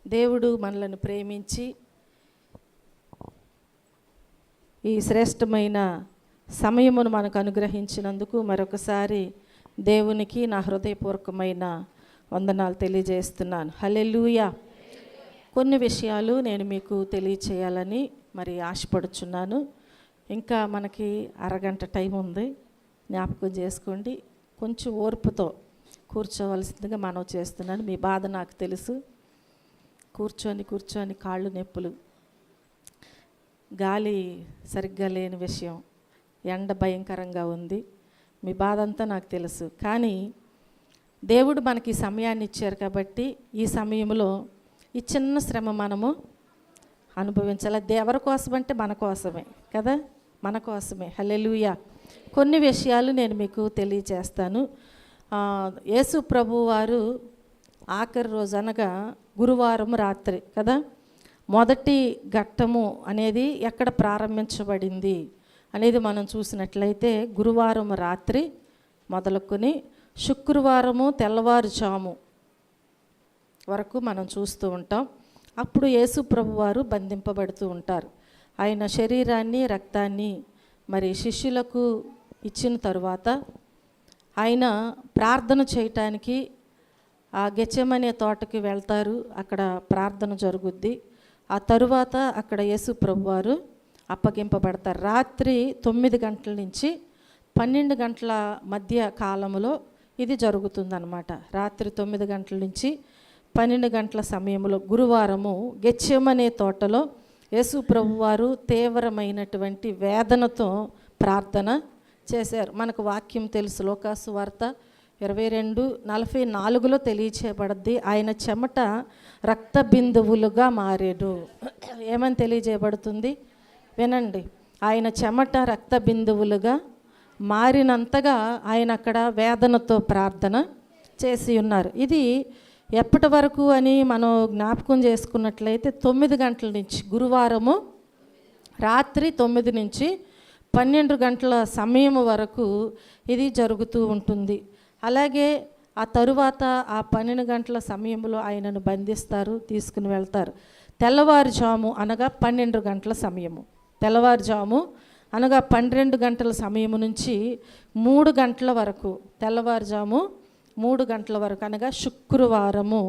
దేవుడు మనలను ప్రేమించి ఈ శ్రేష్టమైన సమయమును మనకు అనుగ్రహించినందుకు మరొకసారి దేవునికి నా హృదయపూర్వకమైన వందనాలు తెలియజేస్తున్నాను. హల్లెలూయా. కొన్ని విషయాలు నేను మీకు తెలియచేయాలని మరి ఆశపడుచున్నాను. ఇంకా మనకి అరగంట టైం ఉంది, జ్ఞాపకం చేసుకోండి. కొంచెం ఓర్పుతో కూర్చోవలసిందిగా మనవి చేస్తున్నాను. మీ బాధ నాకు తెలుసు. కూర్చొని కాళ్ళు నొప్పులు, గాలి సరిగ్గా లేని విషయం, ఎండ భయంకరంగా ఉంది, మీ బాధ అంతా నాకు తెలుసు. కానీ దేవుడు మనకి ఈ సమయాన్ని ఇచ్చారు కాబట్టి ఈ సమయంలో ఈ చిన్న శ్రమ మనము అనుభవించాలి. అది ఎవరి కోసం అంటే మన కోసమే కదా, మన కోసమే. హల్లెలూయా. కొన్ని విషయాలు నేను మీకు తెలియజేస్తాను. యేసు ప్రభు వారు ఆఖరి రోజు అనగా గురువారం రాత్రి కదా, మొదటి ఘట్టము అనేది ఎక్కడ ప్రారంభించబడింది అనేది మనం చూసినట్లయితే గురువారం రాత్రి మొదలుకొని శుక్రవారము తెల్లవారుజాము వరకు మనం చూస్తూ ఉంటాం. అప్పుడు యేసు ప్రభు వారు బంధింపబడుతూ ఉంటారు. ఆయన శరీరాన్ని రక్తాన్ని మరి శిష్యులకు ఇచ్చిన తరువాత ఆయన ప్రార్థన చేయటానికి ఆ గెత్సేమనే తోటకి వెళ్తారు. అక్కడ ప్రార్థన జరుగుద్ది. ఆ తరువాత అక్కడ యేసు ప్రభు వారు అప్పగింపబడతారు. రాత్రి 9 గంటల నుంచి 12 గంటల మధ్య కాలంలో ఇది జరుగుతుందన్నమాట. రాత్రి 9 గంటల నుంచి 12 గంటల సమయంలో గురువారము గెత్సేమనే తోటలో యేసు ప్రభు వారు తీవ్రమైనటువంటి వేదనతో ప్రార్థన చేశారు. మనకు వాక్యం తెలుసు, లోకాసు వార్త 22:44 తెలియచేయబడద్ది. ఆయన చెమట రక్త బిందువులుగా మారేడు. ఏమని తెలియజేయబడుతుంది వినండి. ఆయన చెమట రక్త బిందువులుగా మారినంతగా ఆయన అక్కడ వేదనతో ప్రార్థన చేసి ఉన్నారు. ఇది ఎప్పటి వరకు అని మనం జ్ఞాపకం చేసుకున్నట్లయితే 9 గంటల నుంచి, గురువారము రాత్రి 9 నుంచి 12 గంటల సమయం వరకు ఇది జరుగుతూ ఉంటుంది. అలాగే ఆ తరువాత ఆ 12 గంటల సమయంలో ఆయనను బంధిస్తారు, తీసుకుని వెళ్తారు. తెల్లవారుజాము అనగా 12 గంటల సమయము, తెల్లవారుజాము అనగా 12 గంటల సమయము నుంచి 3 గంటల వరకు, తెల్లవారుజాము 3 గంటల వరకు అనగా శుక్రవారము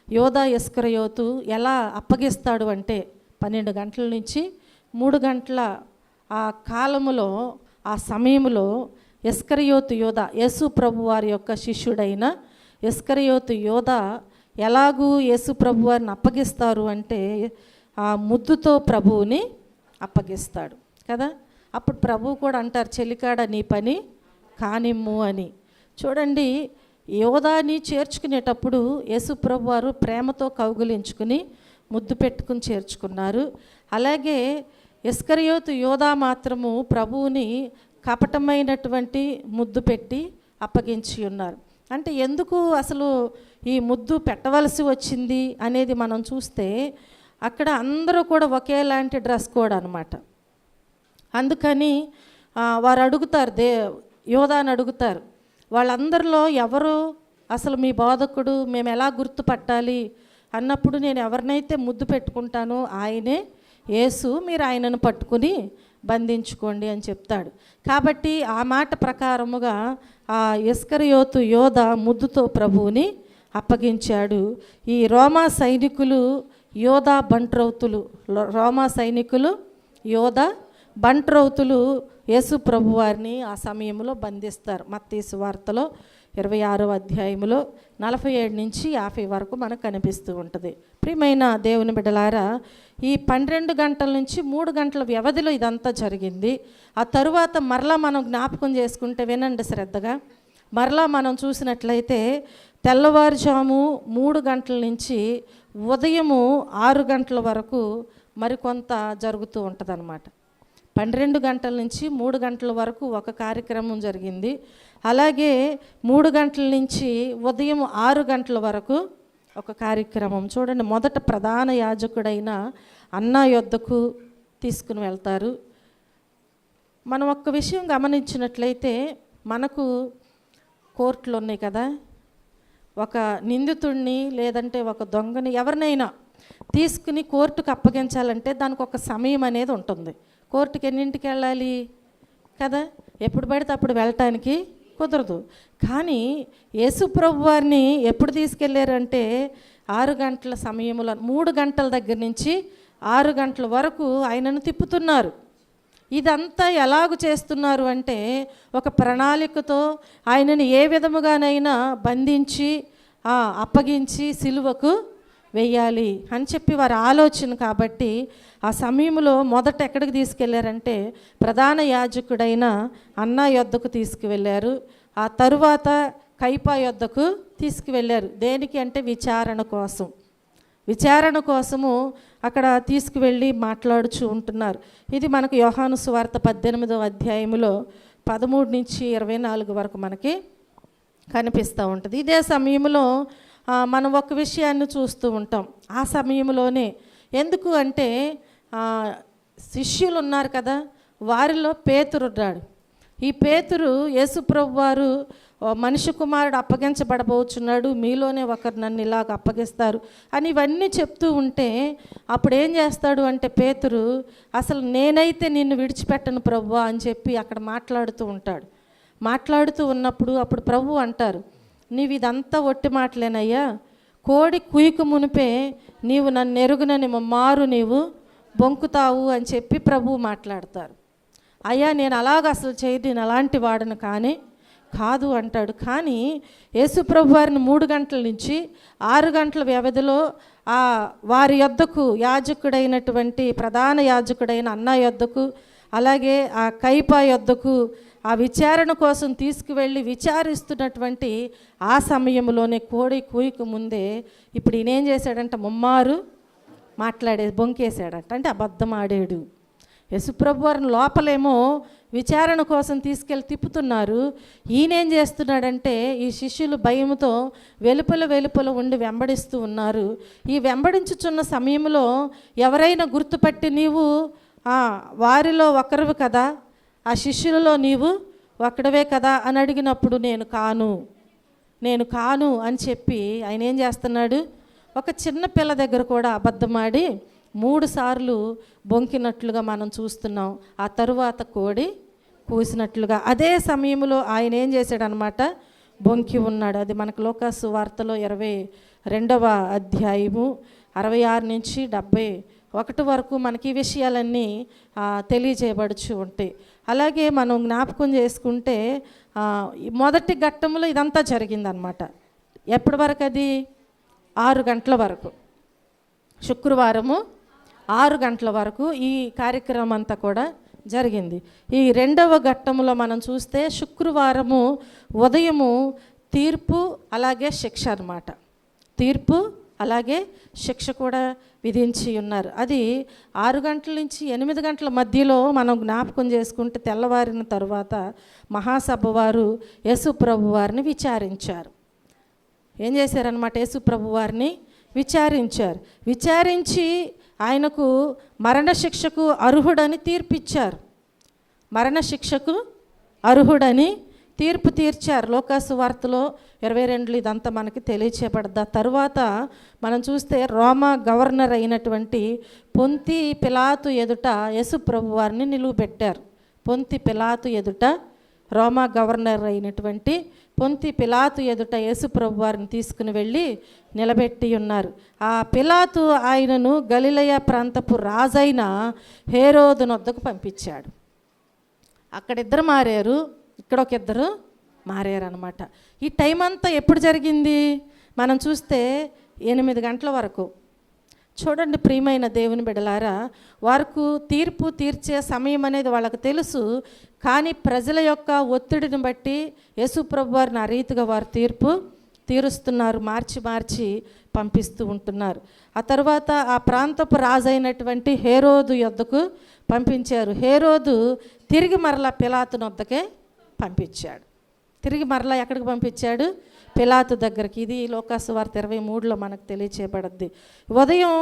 యోధా ఇస్కరియోతు ఎలా అప్పగిస్తాడు అంటే 12 గంటల నుంచి 3 గంటల ఆ కాలములో, ఆ సమయంలో ఇస్కరియోతు యోధా, యేసు ప్రభు వారి యొక్క శిష్యుడైన ఇస్కరియోతు యోధా ఎలాగూ యేసు ప్రభు వారిని అప్పగిస్తారు అంటే ఆ ముద్దుతో ప్రభువుని అప్పగిస్తాడు కదా. అప్పుడు ప్రభువు కూడా అంటారు, చెలికాడ నీ పని కానిమ్ము అని. చూడండి, యోధాని చేర్చుకునేటప్పుడు యేసు ప్రభు వారు ప్రేమతో కౌగిలించుకుని ముద్దు పెట్టుకుని చేర్చుకున్నారు. అలాగే ఇస్కరియోతు యోధా మాత్రము ప్రభువుని కపటమైనటువంటి ముద్దు పెట్టి అప్పగించి ఉన్నారు. అంటే ఎందుకు అసలు ఈ ముద్దు పెట్టవలసి వచ్చింది అనేది మనం చూస్తే అక్కడ అందరూ కూడా ఒకేలాంటి డ్రెస్ కోడ్ అనమాట. అందుకని వారు అడుగుతారు, యోధాని అడుగుతారు, వాళ్ళందరిలో ఎవరు అసలు మీ బోధకుడు, మేము ఎలా గుర్తుపట్టాలి అన్నప్పుడు నేను ఎవరినైతే ముద్దు పెట్టుకుంటానో ఆయనే యేసు, మీరు ఆయనను పట్టుకుని బంధించుకోండి అని చెప్తాడు. కాబట్టి ఆ మాట ప్రకారముగా ఆ ఇస్కరియోతు యోధా ముద్దుతో ప్రభువుని అప్పగించాడు. ఈ రోమా సైనికులు యోధా బంట్రౌతులు, రోమా సైనికులు యోధా బంట్రౌతులు యేసు ప్రభు వారిని ఆ సమయంలో బంధిస్తారు. మత్తయి సువార్తలో 26వ అధ్యాయంలో 47 నుంచి 50 వరకు మనకు కనిపిస్తూ ఉంటుంది. ప్రియమైన దేవుని బిడ్డలారా, ఈ 12 గంటల నుంచి 3 గంటల వ్యవధిలో ఇదంతా జరిగింది. ఆ తరువాత మరలా మనం జ్ఞాపకం చేసుకుంటే వినండి శ్రద్ధగా. మరలా మనం చూసినట్లయితే తెల్లవారుజాము 3 గంటల నుంచి ఉదయము 6 గంటల వరకు మరికొంత జరుగుతూ ఉంటుంది అన్నమాట. 12 గంటల నుంచి 3 గంటల వరకు ఒక కార్యక్రమం జరిగింది. అలాగే 3 గంటల నుంచి ఉదయం 6 గంటల వరకు ఒక కార్యక్రమం. చూడండి, మొదట ప్రధాన యాజకుడైన అన్నా యొద్దకు తీసుకుని వెళ్తారు. మనం ఒక్క విషయం గమనించినట్లయితే మనకు కోర్టులు ఉన్నాయి కదా. ఒక నిందితుడిని లేదంటే ఒక దొంగని ఎవరినైనా తీసుకుని కోర్టుకు అప్పగించాలంటే దానికి ఒక సమయం అనేది ఉంటుంది. కోర్టుకి ఎన్నింటికి వెళ్ళాలి కదా, ఎప్పుడు పడితే అప్పుడు వెళ్ళటానికి కుదరదు. కానీ యేసుప్రభు వారిని ఎప్పుడు తీసుకెళ్ళారంటే 6 గంటల సమయంలో, 3 గంటల దగ్గర నుంచి 6 గంటల వరకు ఆయనను తిప్పుతున్నారు. ఇదంతా ఎలాగూ చేస్తున్నారు అంటే ఒక ప్రణాళికతో ఆయనని ఏ విధముగానైనా బంధించి అప్పగించి సిలువకు వెయ్యాలి అని చెప్పి వారి ఆలోచన. కాబట్టి ఆ సమయంలో మొదట ఎక్కడికి తీసుకెళ్లారంటే ప్రధాన యాజకుడైన అన్నా యొద్దకు తీసుకువెళ్ళారు. ఆ తరువాత కైపా యొద్దకు తీసుకువెళ్ళారు. దేనికి అంటే విచారణ కోసము అక్కడ తీసుకువెళ్ళి మాట్లాడుచూ ఉంటున్నారు. ఇది మనకు యోహాను సువార్త 18వ అధ్యాయములో 13 నుంచి 24 వరకు మనకి కనిపిస్తూ ఉంటుంది. ఇదే సమయంలో మనం ఒక విషయాన్ని చూస్తూ ఉంటాం. ఆ సమయంలోనే ఎందుకు అంటే శిష్యులు ఉన్నారు కదా, వారిలో పేతురు ఉన్నాడు. ఈ పేతురు యేసుప్రభు వారు మనిషి కుమారుడు అప్పగించబడబోచున్నాడు, మీలోనే ఒకరు నన్ను ఇలాగ అప్పగిస్తారు అని ఇవన్నీ చెప్తూ ఉంటే అప్పుడు ఏం చేస్తాడు అంటే పేతురు, అసలు నేనైతే నిన్ను విడిచిపెట్టను ప్రభువా అని చెప్పి అక్కడ మాట్లాడుతూ ఉంటాడు. మాట్లాడుతూ ఉన్నప్పుడు అప్పుడు ప్రభు అంటారు, నీవు ఇదంతా ఒట్టి మాటలేనయ్యా, కోడి కుయ్యకు మునిపే నీవు నన్ను ఎరుగునని మారు నీవు బొంకుతావు అని చెప్పి ప్రభు మాట్లాడతారు. అయ్యా నేను అలాగ అసలు చేయదు, నేను అలాంటి వాడను కాదు అంటాడు. కానీ యేసుప్రభు వారిని 3 గంటల నుంచి 6 గంటల వ్యవధిలో వారి యొద్దకు యాజకుడైనటువంటి ప్రధాన యాజకుడైన అన్నా యొద్దకు, అలాగే ఆ కైపా యొద్దకు ఆ విచారణ కోసం తీసుకువెళ్ళి విచారిస్తున్నటువంటి ఆ సమయంలోనే కోడి కూయకు ముందే ఇప్పుడు ఈయనేం చేశాడంట, ముమ్మారు బొంకేశాడంట. అంటే అబద్ధం ఆడాడు. యేసుప్రభు వారిని లోపలేమో విచారణ కోసం తీసుకెళ్ళి తిప్పుతున్నారు. ఈయనేం చేస్తున్నాడంటే ఈ శిష్యులు భయంతో వెలుపల ఉండి వెంబడిస్తూ ఉన్నారు. ఈ వెంబడించుచున్న సమయంలో ఎవరైనా గుర్తుపట్టి నీవు వారిలో ఒకరివి కదా, ఆ శిష్యులలో నీవు ఒక్కడవే కదా అని అడిగినప్పుడు నేను కాను అని చెప్పి ఆయన ఏం చేస్తున్నాడు, ఒక చిన్న పిల్ల దగ్గర కూడా అబద్ధమాడి 3 సార్లు బొంకినట్లుగా మనం చూస్తున్నాం. ఆ తరువాత కోడి కూసినట్లుగా అదే సమయంలో ఆయన ఏం చేశాడనమాట, బొంకి ఉన్నాడు. అది మనకు లూకాసు వార్తలో 22వ అధ్యాయము 66 నుంచి 71 వరకు మనకి ఈ విషయాలన్నీ తెలియజేయబడుచు ఉంటాయి. అలాగే మనం జ్ఞాపకం చేసుకుంటే మొదటి ఘట్టంలో ఇదంతా జరిగిందనమాట. ఎప్పటి వరకు అది 6 గంటల వరకు, శుక్రవారము 6 గంటల వరకు ఈ కార్యక్రమం అంతా కూడా జరిగింది. ఈ 2వ ఘట్టంలో మనం చూస్తే శుక్రవారము ఉదయము తీర్పు అలాగే శిక్ష అన్నమాట. తీర్పు అలాగే శిక్ష కూడా విధించి ఉన్నారు. అది 6 గంటల నుంచి 8 గంటల మధ్యలో మనం జ్ఞాపకం చేసుకుంటే తెల్లవారిన తరువాత మహాసభ వారు యేసుప్రభు వారిని విచారించారు. ఏం చేశారనమాట, యేసుప్రభు వారిని విచారించి ఆయనకు మరణశిక్షకు అర్హుడని తీర్పిచ్చారు. మరణశిక్షకు అర్హుడని తీర్పు తీర్చారు. లూకాసు వార్తలో 22 ఇదంతా మనకి తెలియచేయబడ్డ తరువాత మనం చూస్తే రోమా గవర్నర్ అయినటువంటి పొంతి పిలాతు ఎదుట యేసుప్రభు వారిని నిలువబెట్టారు. పొంతి పిలాతు ఎదుట, రోమా గవర్నర్ అయినటువంటి పొంతి పిలాతు ఎదుట యేసుప్రభు వారిని తీసుకుని వెళ్ళి నిలబెట్టి ఉన్నారు. ఆ పిలాతు ఆయనను గలిలయ ప్రాంతపు రాజైన హేరోదు నొద్దకు పంపించాడు. అక్కడిద్దరు మారారు, ఇక్కడ ఒక ఇద్దరు మారారనమాట. ఈ టైం అంతా ఎప్పుడు జరిగింది మనం చూస్తే 8 గంటల వరకు. చూడండి ప్రియమైన దేవుని బిడ్డలారా, వారికి తీర్పు తీర్చే సమయం అనేది వాళ్ళకు తెలుసు. కానీ ప్రజల యొక్క ఒత్తిడిని బట్టి యేసుప్రభు వారిని ఆ రీతిగా వారు తీర్పు తీరుస్తున్నారు, మార్చి పంపిస్తూ ఉంటున్నారు. ఆ తర్వాత ఆ ప్రాంతపు రాజైనటువంటి హేరోదు యొద్దకు పంపించారు. హేరోదు తిరిగి మరలా పిలాతు వద్దకే పంపించాడు. తిరిగి మరలా ఎక్కడికి పంపించాడు, పిలాతు దగ్గరికి. ఇది లూకాసు వార్త 23లో మనకు తెలియచేయబడద్ది. ఉదయం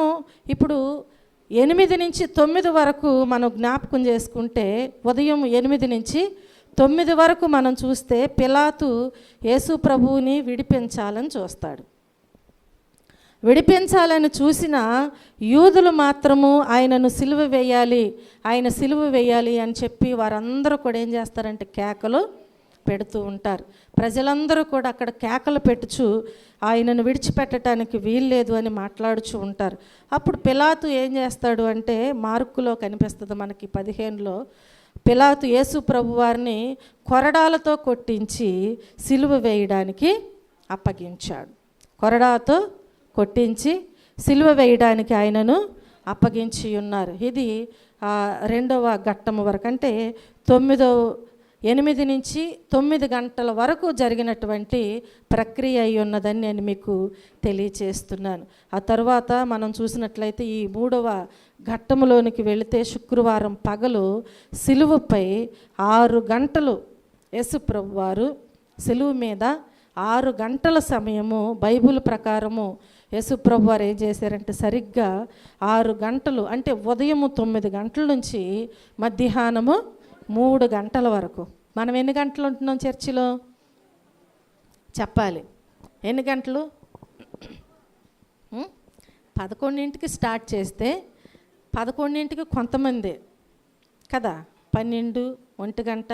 ఇప్పుడు 8 నుంచి 9 వరకు మనం జ్ఞాపకం చేసుకుంటే, ఉదయం 8 నుంచి 9 వరకు మనం చూస్తే పిలాతు యేసు ప్రభువుని విడిపించాలని చూస్తాడు. విడిపించాలని చూసిన యూదులు మాత్రము ఆయనను సిలువ వేయాలి, ఆయన సిలువ వేయాలి అని చెప్పి వారందరూ కూడా ఏం చేస్తారంటే కేకలు పెడుతూ ఉంటారు. ప్రజలందరూ కూడా అక్కడ కేకలు పెట్టుచు ఆయనను విడిచిపెట్టడానికి వీల్లేదు అని మాట్లాడుచూ ఉంటారు. అప్పుడు పిలాతు ఏం చేస్తాడు అంటే, మార్కులో కనిపిస్తుంది మనకి 15లో, పిలాతు యేసు ప్రభు వారిని కొరడాలతో కొట్టించి సిలువ వేయడానికి అప్పగించాడు. కొరడాతో కొట్టించి సిలువ వేయడానికి ఆయనను అప్పగించి ఉన్నారు. ఇది 2వ ఘట్టము వరకు, అంటే 8 నుంచి 9 గంటల వరకు జరిగినటువంటి ప్రక్రియ అయి ఉన్నదని నేను మీకు తెలియచేస్తున్నాను. ఆ తర్వాత మనం చూసినట్లయితే ఈ 3వ ఘట్టములోనికి వెళితే శుక్రవారం పగలు సిలువపై 6 గంటలు యేసు ప్రభు వారు సిలువ మీద 6 గంటల సమయము బైబిల్ ప్రకారము యేసు ప్రభు వారు ఏం చేశారంటే, సరిగ్గా 6 గంటలు, అంటే ఉదయము 9 గంటల నుంచి మధ్యాహ్నము 3 గంటల వరకు. మనం ఎన్ని గంటలు ఉంటున్నాం చర్చిలో చెప్పాలి? ఎన్ని గంటలు? 11ంటికి స్టార్ట్ చేస్తే 11ంటికి కొంతమంది కదా, 12, 1 గంట,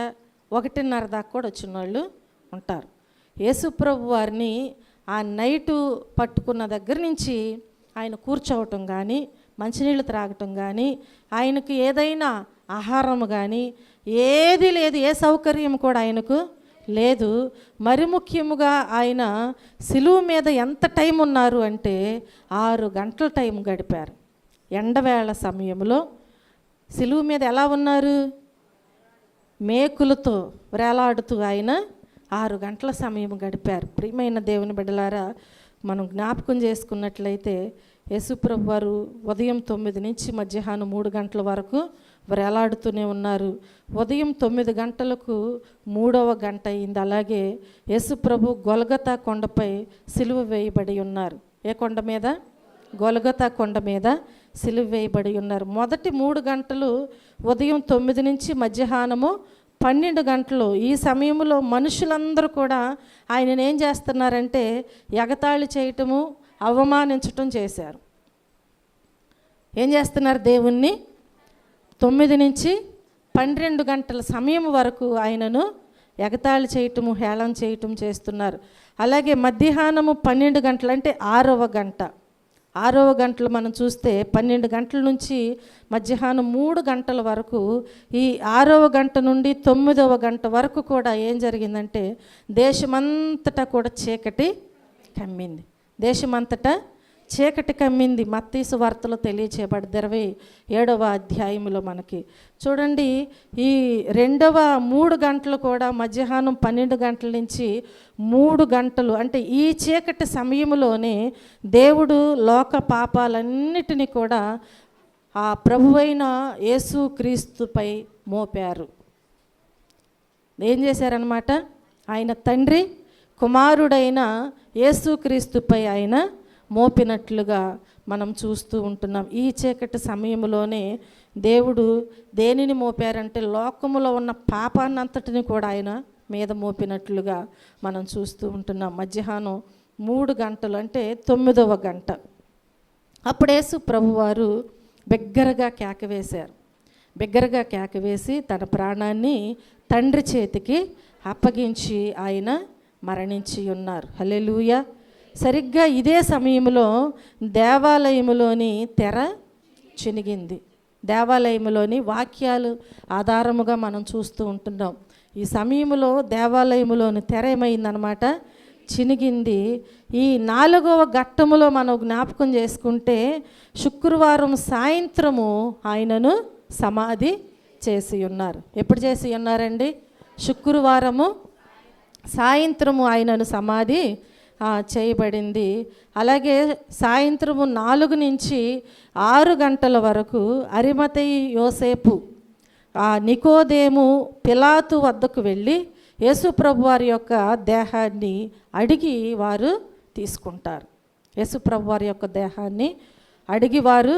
1:30 దాకా కూడా వచ్చిన వాళ్ళు ఉంటారు. యేసుప్రభు వారిని ఆ నైటు పట్టుకున్న దగ్గర నుంచి ఆయన కూర్చోవటం కానీ, మంచినీళ్ళు త్రాగటం కానీ, ఆయనకు ఏదైనా ఆహారం కానీ ఏది లేదు, ఏ సౌకర్యం కూడా ఆయనకు లేదు. మరి ముఖ్యముగా ఆయన సిలువ మీద ఎంత టైం ఉన్నారు అంటే 6 గంటల టైం గడిపారు. ఎండవేళ సమయంలో సిలువ మీద ఎలా ఉన్నారు? మేకులతో వేలాడుతూ ఆయన 6 గంటల సమయం గడిపారు. ప్రియమైన దేవుని బిడ్డలారా, మనం జ్ఞాపకం చేసుకున్నట్లయితే యేసుప్రభు వారు ఉదయం 9 నుంచి మధ్యాహ్నం 3 గంటల వరకు వేలాడుతూనే ఉన్నారు. ఉదయం 9 గంటలకు 3వ గంట అయింది. అలాగే యేసుప్రభు గొల్గొతా కొండపై సిలువ వేయబడి ఉన్నారు. ఏ కొండ మీద? గొల్గొతా కొండ మీద సిలువ వేయబడి ఉన్నారు. మొదటి 3 గంటలు ఉదయం 9 నుంచి మధ్యాహ్నము 12 గంటలు. ఈ సమయంలో మనుషులందరూ కూడా ఆయనను ఏం చేస్తున్నారంటే, ఎగతాళి చేయటము, అవమానించటం చేశారు. ఏం చేస్తున్నారు? దేవుణ్ణి 9 నుంచి 12 గంటల సమయం వరకు ఆయనను ఎగతాళి చేయటము, హేళన చేయటం చేస్తున్నారు. అలాగే మధ్యాహ్నము 12 గంటలు, అంటే 6వ గంట, 6వ గంటలు మనం చూస్తే 12 గంటల నుంచి మధ్యాహ్నం 3 గంటల వరకు, ఈ 6వ గంట నుండి 9వ గంట వరకు కూడా ఏం జరిగిందంటే, దేశమంతటా కూడా చీకటి కమ్మింది. దేశమంతటా చీకటి కమ్మింది. మత్తయి సువార్తలో తెలియచేయబడి 27వ అధ్యాయంలో మనకి చూడండి, ఈ 3 గంటలు కూడా మధ్యాహ్నం 12 గంటల నుంచి 3 గంటలు, అంటే ఈ చీకటి సమయంలోనే దేవుడు లోక పాపాలన్నిటినీ కూడా ఆ ప్రభువైన యేసు క్రీస్తుపై మోపారు. ఏం చేశారనమాట? ఆయన తండ్రి కుమారుడైన యేసు క్రీస్తుపై ఆయన మోపినట్లుగా మనం చూస్తూ ఉంటున్నాం. ఈ చీకటి సమయంలోనే దేవుడు దేనిని మోపారంటే, లోకములో ఉన్న పాపాన్నంతటిని కూడా ఆయన మీద మోపినట్లుగా మనం చూస్తూ ఉంటున్నాం. మధ్యాహ్నం 3 గంటలు, అంటే 9వ గంట. అప్పుడు యేసు ప్రభువారు బిగ్గరగా కేకవేశారు. బిగ్గరగా కేకవేసి తన ప్రాణాన్ని తండ్రి చేతికి అప్పగించి ఆయన మరణించి ఉన్నారు. హల్లెలూయా. సరిగ్గా ఇదే సమయంలో దేవాలయములోని తెర చినిగింది. దేవాలయములోని వాక్యాలు ఆధారముగా మనం చూస్తూ ఉంటున్నాం. ఈ సమయంలో దేవాలయములోని తెర ఏమైందనమాట? చినిగింది. ఈ 4వ ఘట్టములో మనం జ్ఞాపకం చేసుకుంటే, శుక్రవారం సాయంత్రము ఆయనను సమాధి చేసి ఉన్నారు. ఎప్పుడు చేసి ఉన్నారండి? శుక్రవారము సాయంత్రము ఆయనను సమాధి చేయబడింది. అలాగే సాయంత్రము 4 నుంచి 6 గంటల వరకు అరిమతయి యోసేపు, నికోదేము పిలాతు వద్దకు వెళ్ళి యేసుప్రభు వారి యొక్క దేహాన్ని అడిగి వారు తీసుకుంటారు. యేసుప్రభు వారి యొక్క దేహాన్ని అడిగి వారు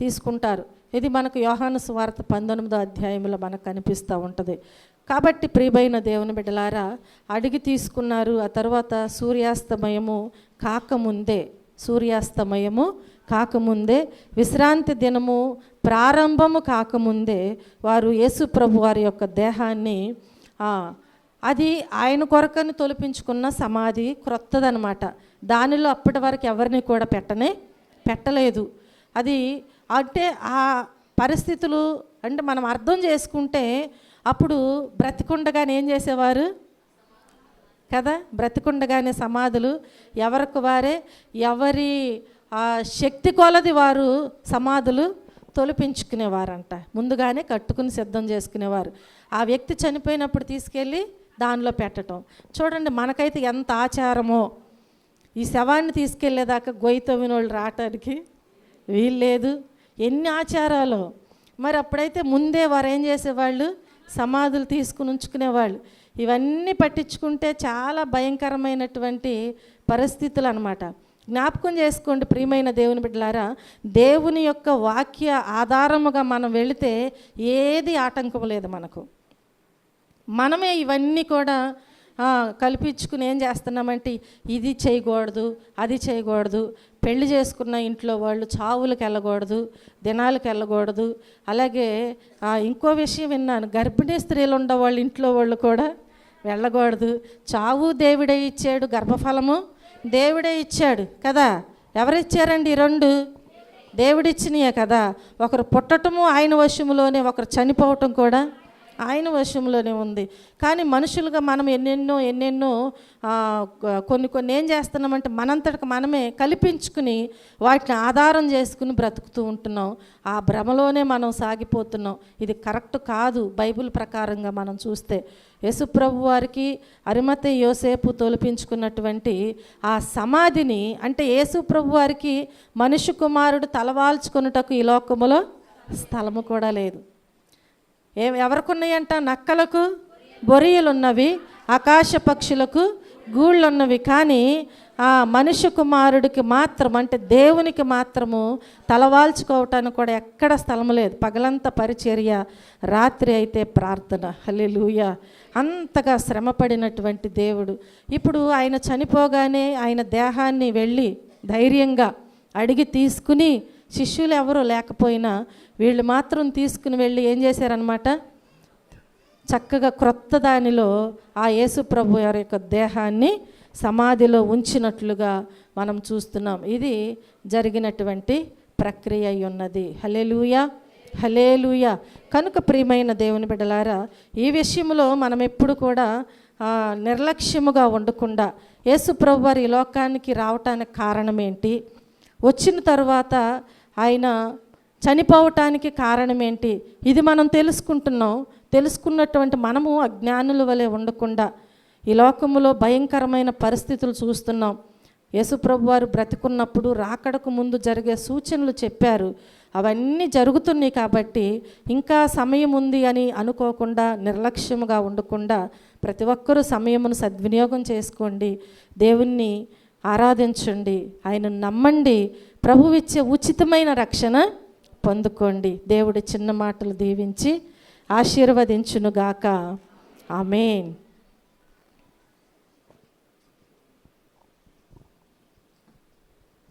తీసుకుంటారు. ఇది మనకు యోహాను సువార్త 19వ అధ్యాయంలో మనకు కనిపిస్తూ ఉంటుంది. కాబట్టి ప్రియమైన దేవుని బిడ్డలారా, అడిగి తీసుకున్నారు. ఆ తర్వాత సూర్యాస్తమయము కాకముందే, సూర్యాస్తమయము కాకముందే, విశ్రాంతి దినము ప్రారంభము కాకముందే వారు యేసు ప్రభు వారి యొక్క దేహాన్ని అది ఆయన కొరకని తొలిపించుకున్న సమాధి క్రొత్తదనమాట. దానిలో అప్పటి వరకు ఎవరిని కూడా పెట్టలేదు. అది అంటే ఆ పరిస్థితులు అంటే మనం అర్థం చేసుకుంటే అప్పుడు బ్రతికుండగానే ఏం చేసేవారు కదా, బ్రతికుండగానే సమాధులు ఎవరికి వారే ఎవరి శక్తి కొలది వారు సమాధులు తొలిపించుకునేవారంట. ముందుగానే కట్టుకుని సిద్ధం చేసుకునేవారు. ఆ వ్యక్తి చనిపోయినప్పుడు తీసుకెళ్ళి దానిలో పెట్టడం. చూడండి, మనకైతే ఎంత ఆచారమో, ఈ శవాన్ని తీసుకెళ్లేదాకా గొయ్యి తవ్విన వాళ్ళు రావటానికి వీల్లేదు. ఎన్ని ఆచారాలు. మరి అప్పుడైతే ముందే వారు ఏం చేసేవాళ్ళు, సమాధులు తీసుకుని ఉంచుకునేవాళ్ళు. ఇవన్నీ పట్టించుకుంటే చాలా భయంకరమైనటువంటి పరిస్థితులు అన్నమాట. జ్ఞాపకం చేసుకోండి ప్రియమైన దేవుని బిడ్డలారా, దేవుని యొక్క వాక్య ఆధారముగా మనం వెళితే ఏది ఆటంకం లేదు మనకు. మనమే ఇవన్నీ కూడా కల్పించుకుని ఏం చేస్తున్నామంటే ఇది చేయకూడదు, అది చేయకూడదు, పెళ్లి చేసుకున్న ఇంట్లో వాళ్ళు చావులకు వెళ్ళకూడదు, దినాలకు వెళ్ళకూడదు. అలాగే ఇంకో విషయం విన్నాను, గర్భిణీ స్త్రీలు ఉండేవాళ్ళు ఇంట్లో వాళ్ళు కూడా వెళ్ళకూడదు. చావు దేవుడే ఇచ్చాడు, గర్భఫలము దేవుడే ఇచ్చాడు కదా. ఎవరిచ్చారండి? ఈ రెండు దేవుడిచ్చినాయే కదా. ఒకరు పుట్టటము ఆయన వశములోనే, ఒకరు చనిపోవటం కూడా ఆయన వశంలోనే ఉంది. కానీ మనుషులుగా మనం ఎన్నెన్నో కొన్ని ఏం చేస్తున్నామంటే మనంతటికి మనమే కల్పించుకుని వాటిని ఆధారం చేసుకుని బ్రతుకుతూ ఉంటున్నాం. ఆ భ్రమలోనే మనం సాగిపోతున్నాం. ఇది కరెక్ట్ కాదు. బైబిల్ ప్రకారంగా మనం చూస్తే యేసుప్రభు వారికి అరిమతయి యోసేపు తొలిపించుకున్నటువంటి ఆ సమాధిని, అంటే యేసుప్రభు వారికి మనుష్య కుమారుడు తలవాల్చుకొనుటకు ఈ లోకములో స్థలము కూడా లేదు. ఎవరికున్నాయంట? నక్కలకు బొరియలున్నవి, ఆకాశ పక్షులకు గూళ్ళున్నవి, కానీ ఆ మనుష్య కుమారుడికి మాత్రం, అంటే దేవునికి మాత్రము తలవాల్చుకోవటానికి కూడా ఎక్కడ స్థలం లేదు. పగలంతా పరిచర్య, రాత్రి అయితే ప్రార్థన. హల్లెలూయా. అంతగా శ్రమపడినటువంటి దేవుడు ఇప్పుడు ఆయన చనిపోగానే ఆయన దేహాన్ని వెళ్ళి ధైర్యంగా అడిగి తీసుకుని, శిష్యులు ఎవరు లేకపోయినా వీళ్ళు మాత్రం తీసుకుని వెళ్ళి ఏం చేశారనమాట, చక్కగా క్రొత్త దానిలో ఆ యేసు ప్రభు వారి యొక్క దేహాన్ని సమాధిలో ఉంచినట్లుగా మనం చూస్తున్నాం. ఇది జరిగినటువంటి ప్రక్రియ అయి ఉన్నది. హల్లెలూయా, హల్లెలూయా. కనుక ప్రియమైన దేవుని బిడ్డలారా, ఈ విషయంలో మనం ఎప్పుడు కూడా నిర్లక్ష్యముగా ఉండకుండా, యేసు ప్రభు వారి ఈ లోకానికి రావటానికి కారణం ఏంటి, వచ్చిన తర్వాత ఆయన చనిపోవటానికి కారణం ఏంటి, ఇది మనం తెలుసుకుంటున్నాం. తెలుసుకున్నటువంటి మనము అజ్ఞానుల వలె ఉండకుండా ఈ లోకములో భయంకరమైన పరిస్థితులు చూస్తున్నాం. యేసుప్రభు వారు బ్రతికున్నప్పుడు రాకడకు ముందు జరిగే సూచనలు చెప్పారు. అవన్నీ జరుగుతున్నాయి కాబట్టి ఇంకా సమయం ఉంది అని అనుకోకుండా, నిర్లక్ష్యముగా ఉండకుండా ప్రతి ఒక్కరూ సమయమును సద్వినియోగం చేసుకోండి. దేవుణ్ణి ఆరాధించండి, ఆయనను నమ్మండి, ప్రభువిచ్చే ఉచితమైన రక్షణ పొందుకోండి. దేవుడి చిన్న మాటలు దీవించి ఆశీర్వదించునుగాక. ఆమేన్.